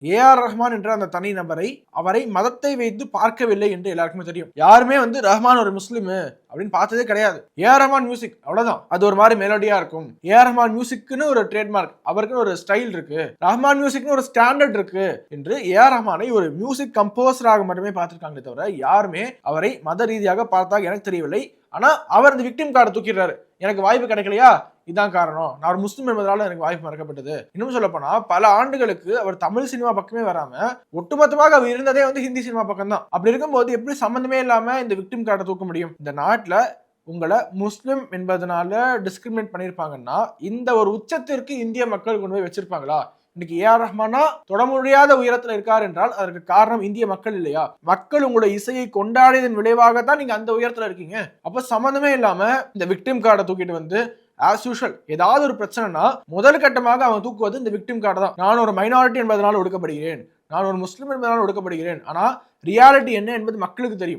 AR Rahman என்ற அந்த தனி நபரை அவரை மதத்தை வைத்து பார்க்கவில்லை என்று எல்லாருக்குமே தெரியும். யாருமே ரஹ்மான் ஒரு முஸ்லிம் அப்படின்னு பார்த்ததே கிடையாது. ஏஆர் ரஹ்மான் மியூசிக் அவ்வளவுதான். அது ஒரு மாதிரி மெலோடியா இருக்கும். ஏஆர் ரஹ்மான் மியூசிக்னு ஒரு ட்ரேட்மார்க், அவருக்குன்னு ஒரு ஸ்டைல் இருக்கு, ரஹ்மான் மியூசிக்னு ஒரு ஸ்டாண்டர்ட் இருக்கு என்று ஏஆர் ரஹ்மானை ஒரு மியூசிக் கம்போசராக மட்டுமே பார்த்திருக்காங்களே தவிர யாருமே அவரை மத ரீதியாக பார்த்தா எனக்கு தெரியவில்லை. ஆனா அவர் அந்த விக்டிம் கார்டை தூக்கிடுறாரு. எனக்கு வாய்ப்பு கிடைக்கலையா, இதான் காரணம், நான் ஒரு முஸ்லிம் என்பதால எனக்கு வாய்ப்பு மறக்கப்பட்டது. இன்னும் சொல்ல போனா பல ஆண்டுகளுக்கு அவர் தமிழ் சினிமா பக்கமே வராம ஒட்டுமொத்தமாக அவர் இருந்ததே ஹிந்தி சினிமா பக்கம் தான். அப்படி இருக்கும்போது எப்படி சம்பந்தமே இல்லாம இந்த விக்டிம் கார்டை தூக்க முடியும்? இந்த நாட்டுல உங்களை முஸ்லிம் என்பதனால டிஸ்கிரிமினேட் பண்ணிருப்பாங்கன்னா இந்த ஒரு உச்சத்திற்கு இந்திய மக்கள் கொண்டு போய் வச்சிருப்பாங்களா? இன்னைக்கு ஏஆர் ரஹ்மானா தொட முடியாத உயரத்துல இருக்கார் என்றால் அதற்கு காரணம் இந்திய மக்கள் இல்லையா? மக்கள் உங்களுடைய இசையை கொண்டாடியதன் விளைவாகத்தான் நீங்க அந்த உயரத்துல இருக்கீங்க. அப்ப சம்பந்தமே இல்லாம இந்த விக்டிம் கார்டை தூக்கிட்டு ஆஸ் யூஷுவல் ஏதாவது ஒரு பிரச்சனைனா முதல் கட்டமாக அவன் தூக்குவது இந்த விக்டிம் கார்டு தான். நான் ஒரு மைனாரிட்டி என்பதனால ஒடுக்கப்படுகிறேன், நான் ஒரு முஸ்லிம் என்பதனால ஒடுக்கப்படுகிறேன். ஆனா ரியாலிட்டி என்ன என்பது மக்களுக்கு தெரியும்.